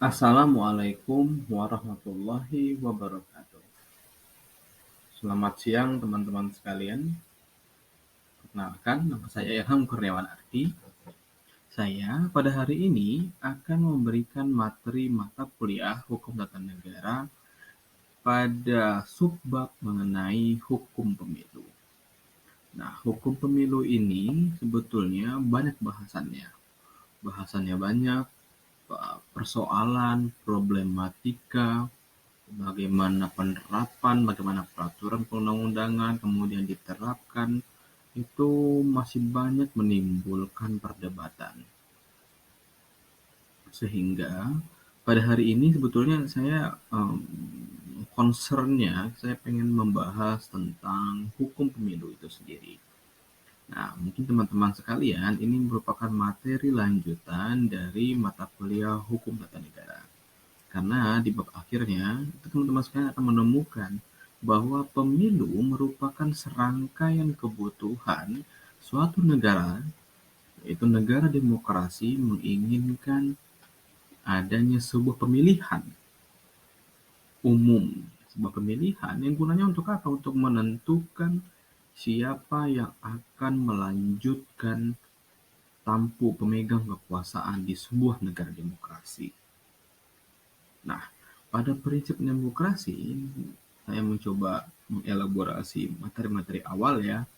Assalamualaikum warahmatullahi wabarakatuh. Selamat siang teman-teman sekalian. Perkenalkan, nama saya Ilham Kurniawan Arti. Saya pada hari ini akan memberikan materi mata kuliah Hukum Tata Negara pada subbab mengenai hukum pemilu. Nah, hukum pemilu ini sebetulnya banyak bahasannya. Bahasannya banyak, persoalan, problematika, bagaimana penerapan, bagaimana peraturan perundang-undangan kemudian diterapkan, itu masih banyak menimbulkan perdebatan. Sehingga pada hari ini sebetulnya saya concernnya saya pengen membahas tentang hukum pemilu itu sendiri. Nah, mungkin teman-teman sekalian ini merupakan materi lanjutan dari mata kuliah Hukum Tata Negara. Karena di bab akhirnya, teman-teman sekalian akan menemukan bahwa pemilu merupakan serangkaian kebutuhan suatu negara, yaitu negara demokrasi menginginkan adanya sebuah pemilihan umum. Sebuah pemilihan yang gunanya untuk apa? Untuk menentukan siapa yang akan melanjutkan tampu pemegang kekuasaan di sebuah negara demokrasi. Nah, pada prinsip demokrasi, saya mencoba mengelaborasi materi-materi awal ya.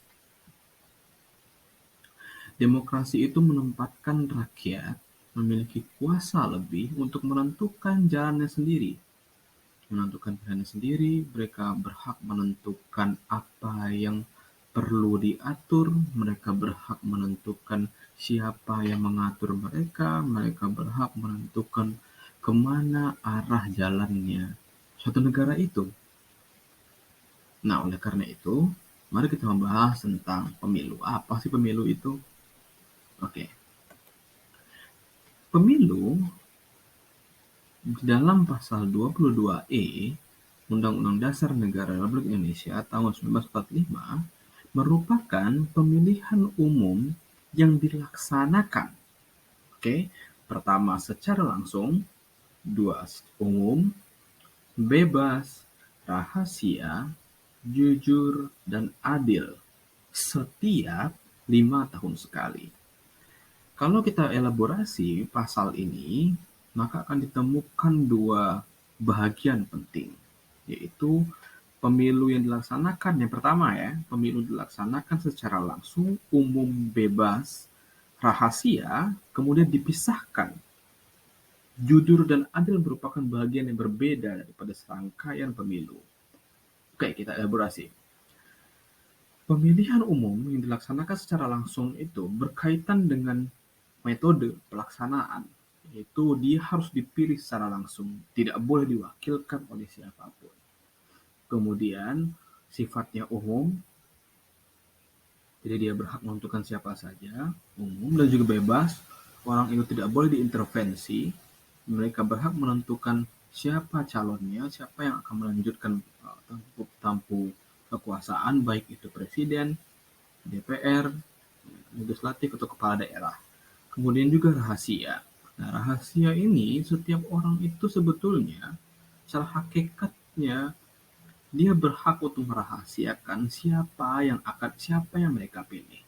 Demokrasi itu menempatkan rakyat memiliki kuasa lebih untuk menentukan jalannya sendiri. Menentukan pilihannya sendiri, mereka berhak menentukan apa yang perlu diatur, mereka berhak menentukan siapa yang mengatur mereka, mereka berhak menentukan kemana arah jalannya suatu negara itu. Nah, oleh karena itu, mari kita membahas tentang pemilu. Apa sih pemilu itu? Oke. Pemilu dalam pasal 22E Undang-Undang Dasar Negara Republik Indonesia tahun 1945 merupakan pemilihan umum yang dilaksanakan. Oke, pertama secara langsung, dua umum, bebas, rahasia, jujur, dan adil setiap 5 tahun sekali. Kalau kita elaborasi pasal ini, maka akan ditemukan dua bahagian penting, yaitu pemilu yang dilaksanakan, yang pertama ya, pemilu dilaksanakan secara langsung, umum, bebas, rahasia, kemudian dipisahkan. Jujur dan adil merupakan bagian yang berbeda daripada serangkaian pemilu. Oke, kita elaborasi. Pemilihan umum yang dilaksanakan secara langsung itu berkaitan dengan metode pelaksanaan, yaitu dia harus dipilih secara langsung, tidak boleh diwakilkan oleh siapapun. Kemudian sifatnya umum, jadi dia berhak menentukan siapa saja, umum dan juga bebas, orang itu tidak boleh diintervensi, mereka berhak menentukan siapa calonnya, siapa yang akan melanjutkan tampu kekuasaan, baik itu presiden, DPR, legislatif atau kepala daerah. Kemudian juga rahasia. Nah, rahasia ini setiap orang itu sebetulnya secara hakikatnya dia berhak untuk merahasiakan siapa yang mereka pilih.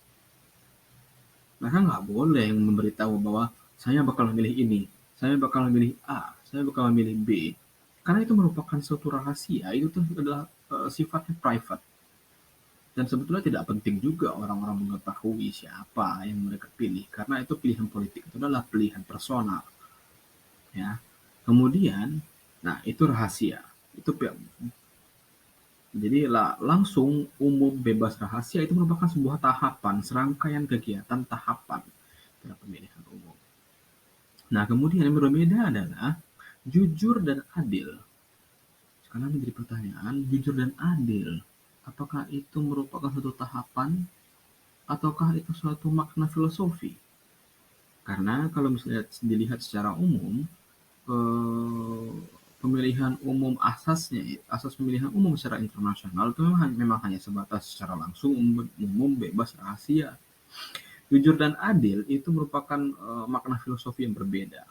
Mereka nggak boleh memberitahu bahwa saya bakal memilih ini, saya bakal memilih A, saya bakal memilih B. Karena itu merupakan suatu rahasia, itu tuh adalah sifatnya private. Dan sebetulnya tidak penting juga orang-orang mengetahui siapa yang mereka pilih, karena itu pilihan politik itu adalah pilihan personal. Ya. Kemudian, nah itu rahasia. Itu jadi langsung umum bebas rahasia itu merupakan sebuah tahapan, serangkaian kegiatan tahapan dalam pemilihan umum. Nah, kemudian yang berbeda adalah jujur dan adil. Sekarang menjadi pertanyaan, jujur dan adil, apakah itu merupakan satu tahapan ataukah itu suatu makna filosofi? Karena kalau misalnya dilihat secara umum, pemilihan umum asas pemilihan umum secara internasional itu memang hanya sebatas secara langsung, umum, bebas, rahasia. Jujur dan adil itu merupakan makna filosofi yang berbeda.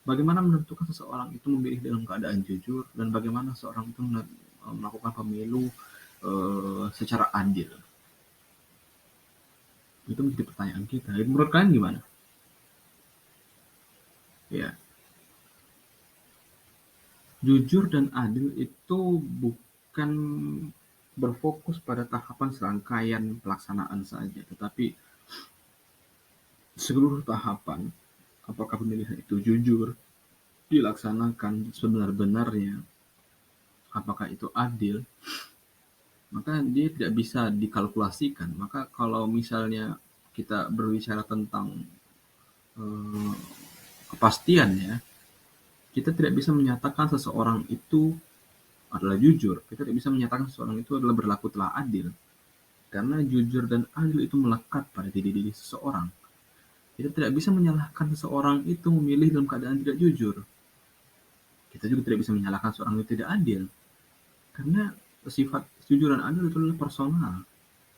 Bagaimana menentukan seseorang itu memilih dalam keadaan jujur dan bagaimana seorang itu melakukan pemilu secara adil? Itu menjadi pertanyaan kita. Jadi menurut kalian gimana? Ya, jujur dan adil itu bukan berfokus pada tahapan serangkaian pelaksanaan saja, tetapi seluruh tahapan, apakah pemilihan itu jujur, dilaksanakan sebenar-benarnya, apakah itu adil, maka dia tidak bisa dikalkulasikan. Maka kalau misalnya kita berbicara tentang eh, kepastian ya, kita tidak bisa menyatakan seseorang itu adalah jujur, kita tidak bisa menyatakan seseorang itu adalah berlaku telah adil, karena jujur dan adil itu melekat pada diri seseorang. Kita tidak bisa menyalahkan seseorang itu memilih dalam keadaan tidak jujur. Kita juga tidak bisa menyalahkan seorang itu tidak adil, karena sifat jujur dan adil itu adalah personal.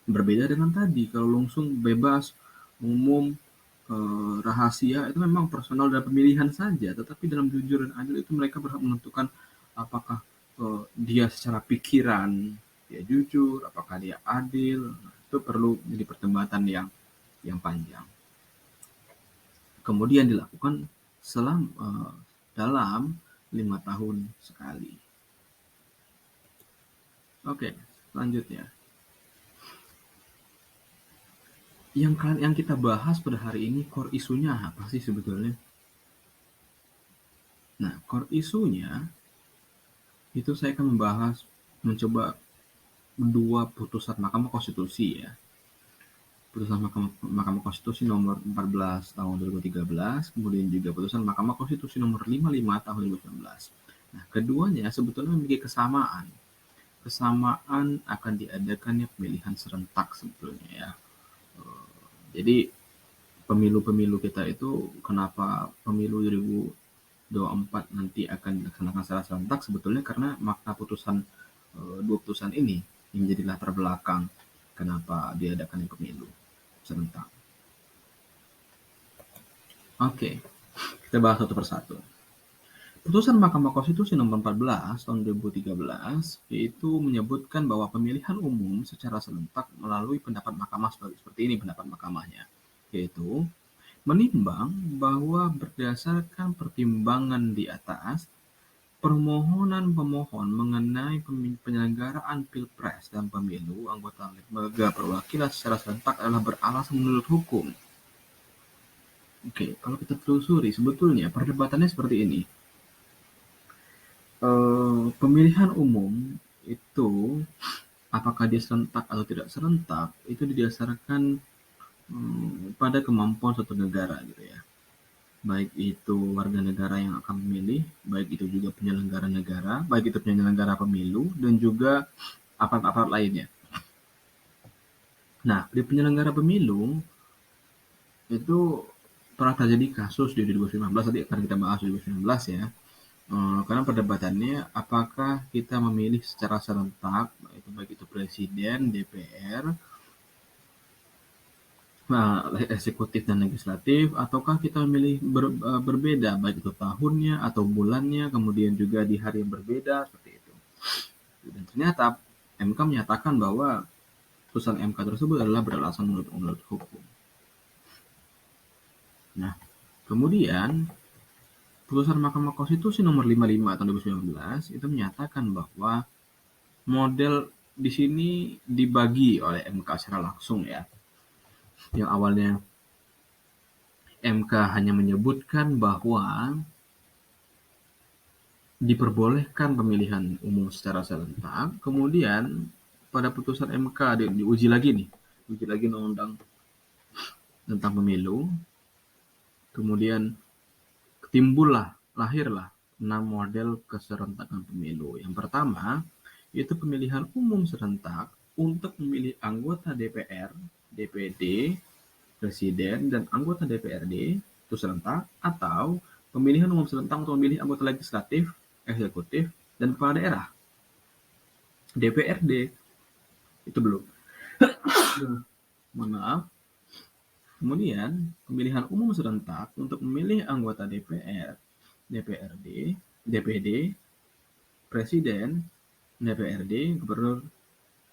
Berbeda dengan tadi, kalau langsung bebas, umum, rahasia, itu memang personal dan pemilihan saja. Tetapi dalam jujur dan adil itu mereka berhak menentukan apakah dia secara pikiran dia jujur, apakah dia adil. Nah, itu perlu jadi perdebatan yang panjang. Kemudian dilakukan dalam 5 tahun sekali. Oke, selanjutnya. Yang kita bahas pada hari ini core isunya apa sih sebetulnya? Nah, core isunya itu saya akan mencoba dua putusan Mahkamah Konstitusi ya. Putusan Mahkamah Konstitusi nomor 14 tahun 2013, kemudian juga putusan Mahkamah Konstitusi nomor 55 tahun 2019. Nah, keduanya sebetulnya memiliki kesamaan. Kesamaan akan diadakannya pemilihan serentak sebetulnya ya. Jadi pemilu-pemilu kita itu kenapa pemilu 2024 nanti akan dilaksanakan secara serentak sebetulnya karena makna putusan dua putusan ini yang menjadi latar belakang kenapa diadakan pemilu serentak. Oke, kita bahas satu persatu. Putusan Mahkamah Konstitusi nomor 14 tahun 2013 itu menyebutkan bahwa pemilihan umum secara serentak melalui pendapat mahkamah seperti ini pendapat mahkamahnya, yaitu menimbang bahwa berdasarkan pertimbangan di atas, permohonan pemohon mengenai penyelenggaraan Pilpres dan Pemilu anggota lembaga perwakilan secara serentak adalah beralasan menurut hukum. Oke, kalau kita telusuri sebetulnya perdebatannya seperti ini. Pemilihan umum itu apakah dia serentak atau tidak serentak itu didasarkan pada kemampuan suatu negara gitu ya. Baik itu warga negara yang akan memilih, baik itu juga penyelenggara negara, baik itu penyelenggara pemilu, dan juga aparat-aparat lainnya. Nah, di penyelenggara pemilu, itu pernah terjadi kasus di 2019, tadi akan kita bahas di 2019 ya, karena perdebatannya apakah kita memilih secara serentak, baik itu presiden, DPR, eksekutif dan legislatif, ataukah kita memilih berbeda, baik itu tahunnya atau bulannya, kemudian juga di hari yang berbeda, seperti itu. Dan ternyata MK menyatakan bahwa putusan MK tersebut adalah beralasan menurut hukum. Nah, kemudian putusan Mahkamah Konstitusi nomor 55 tahun 2019 itu menyatakan bahwa model di sini dibagi oleh MK secara langsung ya. Yang awalnya MK hanya menyebutkan bahwa diperbolehkan pemilihan umum secara serentak, kemudian pada putusan MK diuji lagi undang-undang tentang pemilu, kemudian lahirlah 6 model keserentakan pemilu. Yang pertama, yaitu pemilihan umum serentak untuk memilih anggota DPR, DPD, presiden, dan anggota DPRD itu serentak, atau pemilihan umum serentak untuk memilih anggota legislatif, eksekutif, dan kepala daerah. DPRD itu belum. Mohon maaf. Kemudian, pemilihan umum serentak untuk memilih anggota DPR, DPRD, DPD, Presiden, DPRD, Gubernur,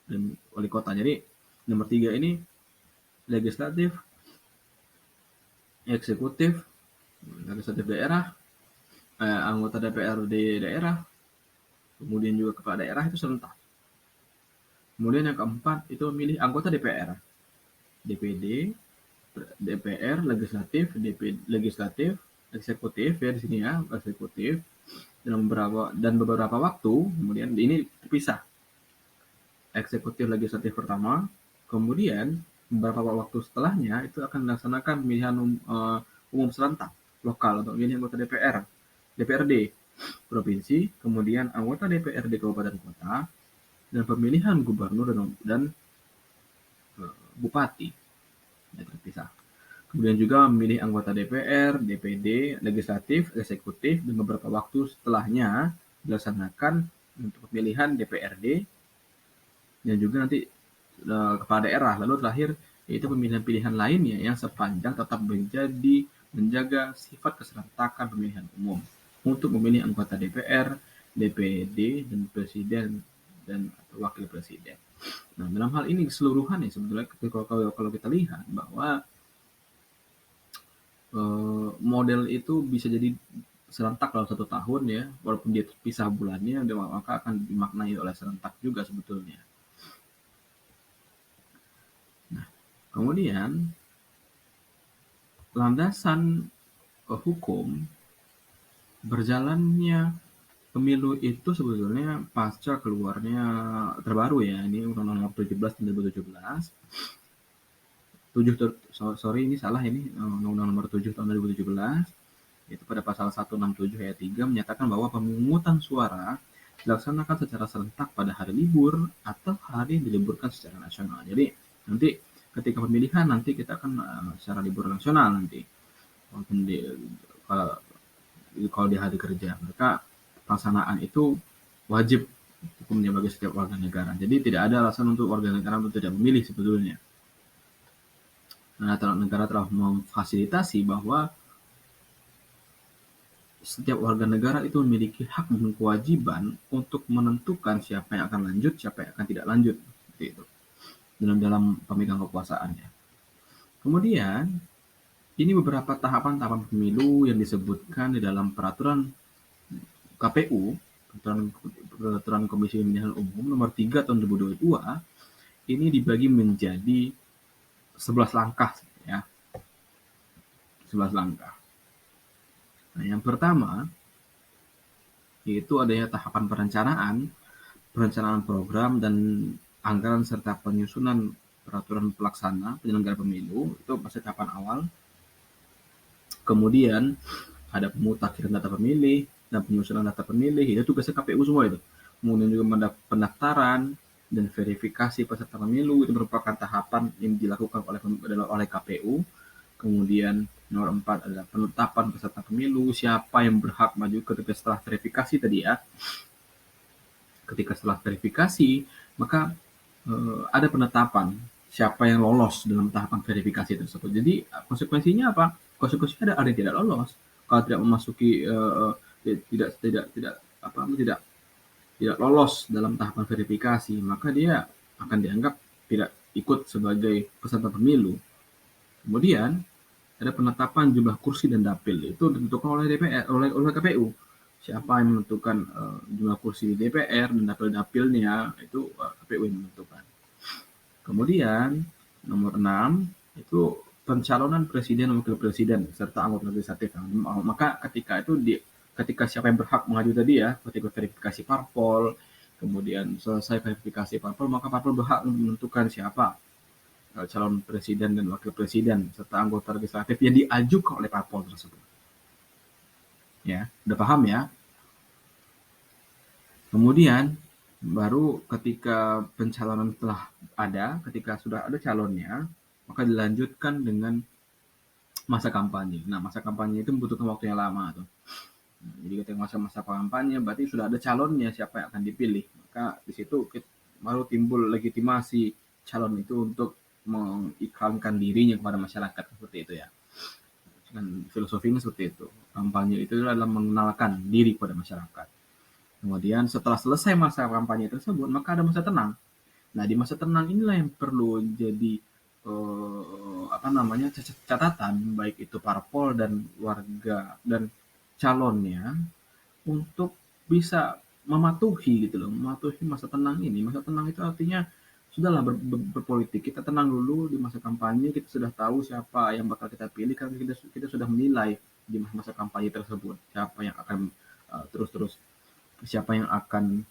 dan Wali Kota. Jadi nomor 3 ini legislatif, eksekutif, legislatif daerah, anggota DPRD daerah, kemudian juga kepala daerah itu serentak. Kemudian yang keempat itu memilih anggota DPR, DPD, DPR, legislatif, legislatif, eksekutif ya di sini ya, eksekutif dan beberapa waktu kemudian ini terpisah. Eksekutif legislatif pertama, kemudian beberapa waktu setelahnya itu akan dilaksanakan pemilihan umum serentak lokal untuk memilih anggota DPR, DPRD provinsi, kemudian anggota DPRD kabupaten kota, dan pemilihan gubernur dan bupati. Ya, terpisah. Kemudian juga memilih anggota DPR, DPD, legislatif, eksekutif, dan beberapa waktu setelahnya dilaksanakan untuk pemilihan DPRD dan juga nanti kepala daerah. Lalu terakhir yaitu pemilihan-pilihan lainnya yang sepanjang tetap menjaga sifat keserentakan pemilihan umum untuk memilih anggota DPR, DPD, dan presiden dan wakil presiden. Nah, dalam hal ini keseluruhan ya sebetulnya kalau kita lihat bahwa model itu bisa jadi serentak dalam 1 tahun ya, walaupun dia terpisah bulannya, maka akan dimaknai oleh serentak juga sebetulnya. Nah, kemudian landasan hukum berjalannya pemilu itu sebetulnya pasca keluarnya terbaru ya, ini Undang-Undang Nomor 17 tahun 2017. Sorry ini salah ini, Undang-Undang Nomor 7 tahun 2017. Itu pada pasal 167 ayat 3 menyatakan bahwa pemungutan suara dilaksanakan secara serentak pada hari libur atau hari yang diliburkan secara nasional. Jadi nanti ketika pemilihan nanti kita akan secara libur nasional nanti. Walaupun kalau di hari kerja, maka pelaksanaan itu wajib hukumnya bagi setiap warga negara. Jadi tidak ada alasan untuk warga negara untuk tidak memilih sebetulnya. Nah, negara telah memfasilitasi bahwa setiap warga negara itu memiliki hak dan kewajiban untuk menentukan siapa yang akan lanjut, siapa yang akan tidak lanjut, seperti itu dalam pemegang kekuasaannya. Kemudian ini beberapa tahapan-tahapan pemilu yang disebutkan di dalam peraturan KPU, peraturan Komisi Pemilihan Umum nomor 3 tahun 2022, ini dibagi menjadi 11 langkah ya. 11 langkah. Nah, yang pertama yaitu adanya tahapan perencanaan program dan anggaran serta penyusunan peraturan pelaksana penyelenggara pemilu, itu masih tahapan awal. Kemudian ada pemutakhiran data pemilih dan penyusunan data pemilih, itu tugasnya KPU semua itu. Kemudian juga pendaftaran dan verifikasi peserta pemilu, itu merupakan tahapan yang dilakukan oleh KPU. Kemudian nomor 4 adalah penetapan peserta pemilu, siapa yang berhak maju ketika setelah verifikasi tadi ya. Ketika setelah verifikasi, maka ada penetapan siapa yang lolos dalam tahapan verifikasi tersebut. Jadi konsekuensinya apa? Konsekuensinya ada yang tidak lolos. Kalau tidak memasuki tidak lolos dalam tahapan verifikasi, maka dia akan dianggap tidak ikut sebagai peserta pemilu. Kemudian ada penetapan jumlah kursi dan dapil, itu ditentukan oleh DPR, oleh KPU. Siapa yang menentukan jumlah kursi di DPR dan dapil-dapilnya itu KPU yang menentukan. Kemudian nomor 6 itu pencalonan presiden dan wakil presiden serta anggota legislatif. Maka ketika siapa yang berhak maju tadi ya, ketika verifikasi parpol, kemudian selesai verifikasi parpol, maka parpol berhak menentukan siapa calon presiden dan wakil presiden serta anggota legislatif yang diajukan oleh parpol tersebut. Ya, udah paham ya? Kemudian baru ketika pencalonan telah ada, ketika sudah ada calonnya, maka dilanjutkan dengan masa kampanye. Nah, masa kampanye itu membutuhkan waktu yang lama tuh. Nah, jadi ketika masa kampanye berarti sudah ada calonnya siapa yang akan dipilih. Maka di situ baru timbul legitimasi calon itu untuk mengiklankan dirinya kepada masyarakat seperti itu ya. Dan filosofinya seperti itu. Kampanye itu adalah mengenalkan diri kepada masyarakat. Kemudian setelah selesai masa kampanye tersebut, maka ada masa tenang. Nah, di masa tenang inilah yang perlu jadi catatan baik itu parpol dan warga dan calonnya untuk bisa mematuhi gitu loh, mematuhi masa tenang ini. Masa tenang itu artinya sudahlah berpolitik, kita tenang dulu di masa kampanye, kita sudah tahu siapa yang bakal kita pilih karena kita sudah menilai di masa kampanye tersebut siapa yang akan terus-terus siapa yang akan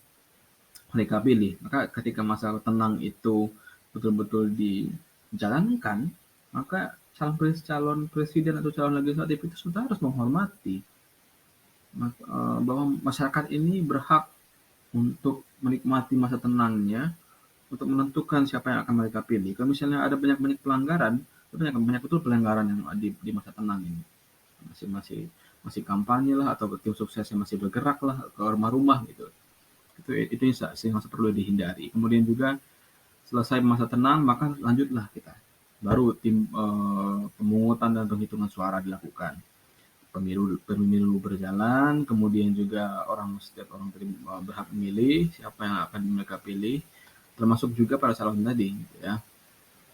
mereka pilih. Maka ketika masa tenang itu betul-betul dijalankan, maka calon presiden atau calon legislatif itu sudah harus menghormati bahwa masyarakat ini berhak untuk menikmati masa tenangnya, untuk menentukan siapa yang akan mereka pilih. Kalau misalnya ada banyak pelanggaran, banyak betul pelanggaran yang di masa tenang ini. Masih masih masih kampanye lah atau tim suksesnya masih bergerak lah ke rumah-rumah gitu. Itu yang perlu dihindari. Kemudian juga selesai masa tenang, maka lanjutlah kita. Baru pemungutan dan penghitungan suara dilakukan. Pemilu berjalan, kemudian juga setiap orang berhak memilih siapa yang akan mereka pilih, termasuk juga para calon tadi, gitu ya.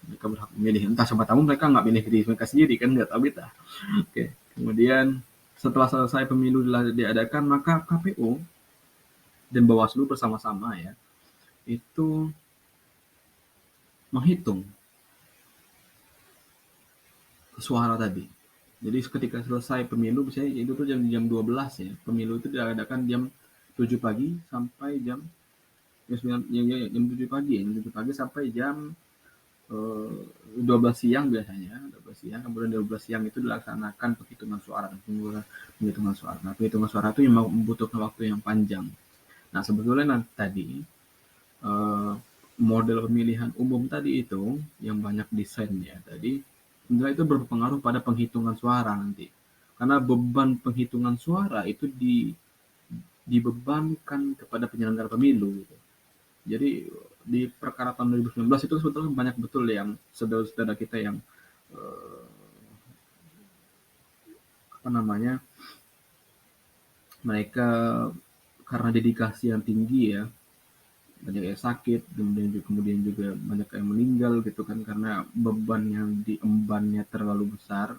Mereka berhak memilih. Entah siapa tahu mereka nggak milih diri mereka sendiri kan, nggak tahu kita. Oke. Kemudian setelah selesai pemilu diadakan, maka KPU dan Bawaslu bersama-sama ya itu menghitung suara tadi. Jadi ketika selesai pemilu, misalnya itu tuh jam 12 ya. Pemilu itu diadakan jam 7 pagi sampai jam 7 pagi, jam 7 pagi sampai jam 12 siang biasanya, 12 siang. Kemudian 12 siang itu dilaksanakan penghitungan suara penghitungan suara. Nah, penghitungan suara itu yang membutuhkan waktu yang panjang. Nah, sebetulnya tadi model pemilihan umum tadi itu yang banyak desainnya tadi sebenarnya itu berpengaruh pada penghitungan suara nanti, karena beban penghitungan suara itu dibebankan kepada penyelenggara pemilu gitu. Jadi di perkara tahun 2019 itu sebetulnya banyak betul yang saudara-saudara kita yang eh, apa namanya mereka karena dedikasi yang tinggi ya, banyak yang sakit, kemudian juga banyak yang meninggal gitu kan karena beban yang diembannya terlalu besar,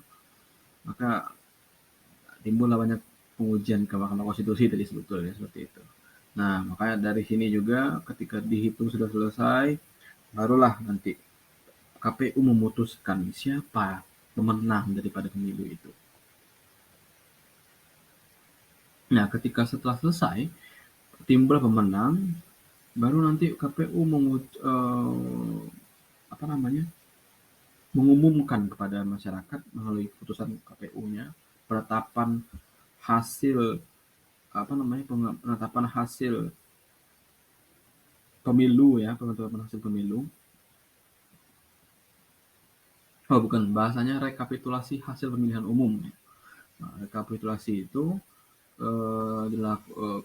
maka timbullah banyak pengujian ke Mahkamah Konstitusi tadi sebetulnya seperti itu. Nah, makanya dari sini juga ketika dihitung sudah selesai, barulah nanti KPU memutuskan siapa pemenang daripada pemilu itu. Nah, ketika setelah selesai, timbul pemenang, baru nanti KPU apa namanya mengumumkan kepada masyarakat melalui putusan KPU-nya penetapan hasil penetapan hasil pemilu ya, penetapan hasil pemilu. Oh bukan, bahasanya rekapitulasi hasil pemilihan umum. Nah, rekapitulasi itu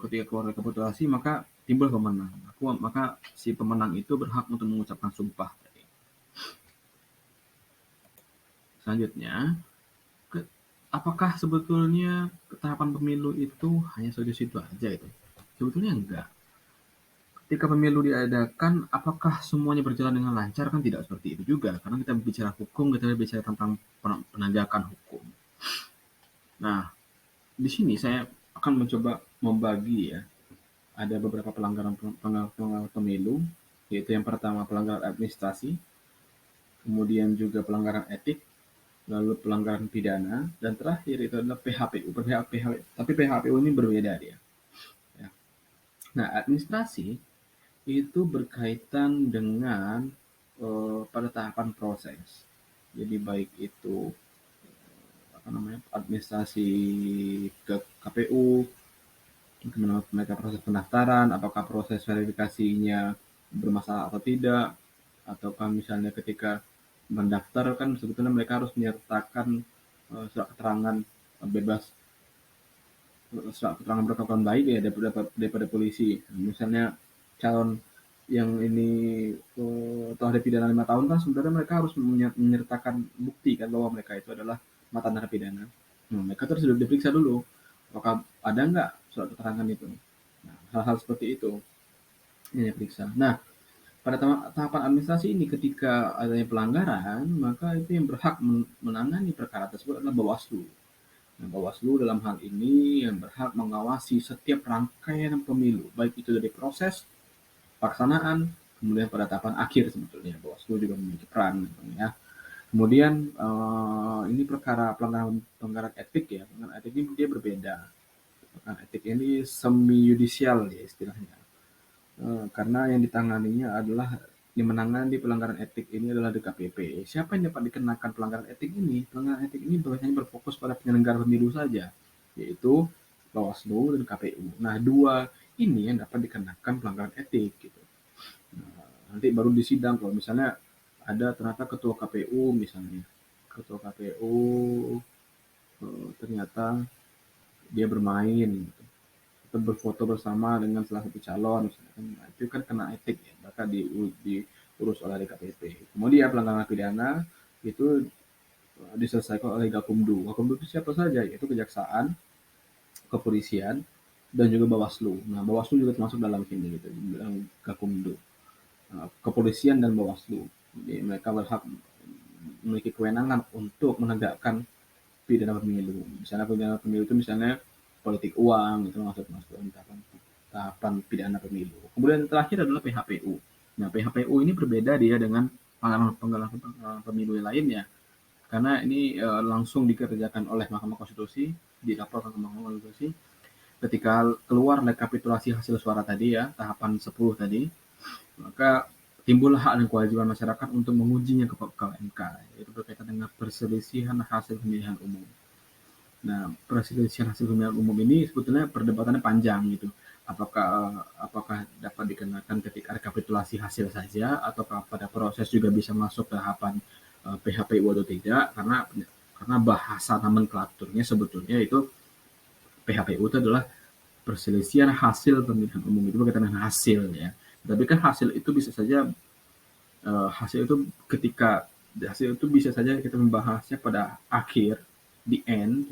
ketika keluar rekapitulasi maka timbul pemenang. Maka si pemenang itu berhak untuk mengucapkan sumpah. Selanjutnya, apakah sebetulnya tahapan pemilu itu hanya situ aja itu? Sebetulnya enggak. Ketika pemilu diadakan, apakah semuanya berjalan dengan lancar? Kan tidak seperti itu juga. Karena kita bicara hukum, kita bicara tentang penegakan hukum. Nah, di sini saya akan mencoba membagi ya. Ada beberapa pelanggaran pemilu, yaitu yang pertama pelanggaran administrasi, kemudian juga pelanggaran etik, lalu pelanggaran pidana, dan terakhir itu adalah PHPU. Tapi PHPU ini berbeda dia. Ya. Nah, administrasi itu berkaitan dengan pada tahapan proses. Jadi baik itu administrasi ke KPU, bagaimana mereka proses pendaftaran, apakah proses verifikasinya bermasalah atau tidak, ataukah misalnya ketika mendaftar kan sebetulnya mereka harus menyertakan surat keterangan bebas, surat keterangan berkelakuan baik ya daripada polisi. Misalnya calon yang ini telah dipidana 5 tahun kan sebenarnya mereka harus menyertakan bukti kan bahwa mereka itu adalah mantan narapidana, mereka terus diperiksa dulu, apakah ada nggak surat keterangan itu. Nah, hal-hal seperti itu yang diperiksa. Nah, pada tahapan administrasi ini ketika adanya pelanggaran, maka itu yang berhak menangani perkara tersebut adalah Bawaslu. Nah, Bawaslu dalam hal ini yang berhak mengawasi setiap rangkaian pemilu, baik itu dari proses, pelaksanaan, kemudian pada tahapan akhir sebetulnya. Bawaslu juga memiliki peran, ya. Kemudian ini perkara pelanggaran etik ya, pelanggaran etik ini dia berbeda. Pelanggaran etik ini semi yudisial ya istilahnya. Karena yang ditanganinya adalah yang menangani pelanggaran etik ini adalah DKPP. Siapa yang dapat dikenakan pelanggaran etik ini? Pelanggaran etik ini biasanya berfokus pada penyelenggara pemilu saja, yaitu Bawaslu dan KPU. Nah, dua ini yang dapat dikenakan pelanggaran etik gitu. Nah, nanti baru disidang kalau misalnya ada ternyata ketua KPU misalnya. Ketua KPU ternyata dia bermain gitu, atau berfoto bersama dengan salah satu calon misalnya, nah, itu kan kena etik ya, maka diurus oleh DKPP. Kemudian pelanggaran pidana itu diselesaikan oleh Gakumdu. Gakumdu itu siapa saja? Yaitu Kejaksaan, Kepolisian, dan juga Bawaslu. Nah, Bawaslu juga termasuk dalam sini gitu, dalam Gakumdu. Kepolisian dan Bawaslu. Jadi mereka berhak memiliki kewenangan untuk menegakkan pidana pemilu. Misalnya pidana pemilu itu misalnya politik uang, itu masuk tahapan pidana pemilu. Kemudian terakhir adalah PHPU. Nah, PHPU ini berbeda dia dengan pengalaman pemilu yang lainnya, karena ini langsung dikerjakan oleh Mahkamah Konstitusi, dilaporkan ke Mahkamah Konstitusi. Ketika keluar rekapitulasi hasil suara tadi ya, tahapan 10 tadi, maka timbullah hak dan kewajiban masyarakat untuk mengujinya ke MK, yaitu berkaitan dengan perselisihan hasil pemilihan umum. Nah, perselisihan hasil pemilihan umum ini sebetulnya perdebatannya panjang gitu. Apakah dapat dikenakan ketika rekapitulasi hasil saja, ataukah pada proses juga bisa masuk tahapan PHPU atau tidak? Karena bahasa nomenklaturnya sebetulnya itu PHPU itu adalah perselisihan hasil pemilihan umum, itu berkaitan dengan hasil ya. Tapi kan hasil itu bisa saja hasil itu ketika hasil itu bisa saja kita membahasnya pada akhir, the end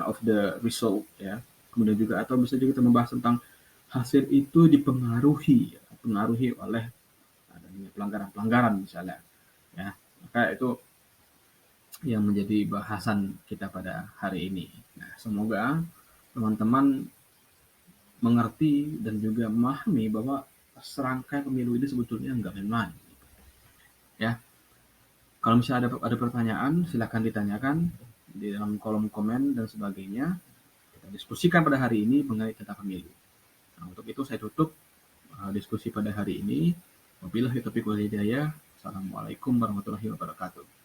of the result ya. Kemudian juga atau bisa juga kita membahas tentang hasil itu pengaruhi oleh adanya pelanggaran-pelanggaran misalnya ya. Maka itu yang menjadi bahasan kita pada hari ini. Nah, semoga teman-teman mengerti dan juga memahami bahwa serangkai pemilu ini sebetulnya enggak main-main ya. Kalau misalnya ada pertanyaan, silakan ditanyakan di dalam kolom komen dan sebagainya. Kita diskusikan pada hari ini mengenai tentang pemilu. Nah, untuk itu saya tutup diskusi pada hari ini. Wabillahi taufiq wal hidayah. Assalamualaikum warahmatullahi wabarakatuh.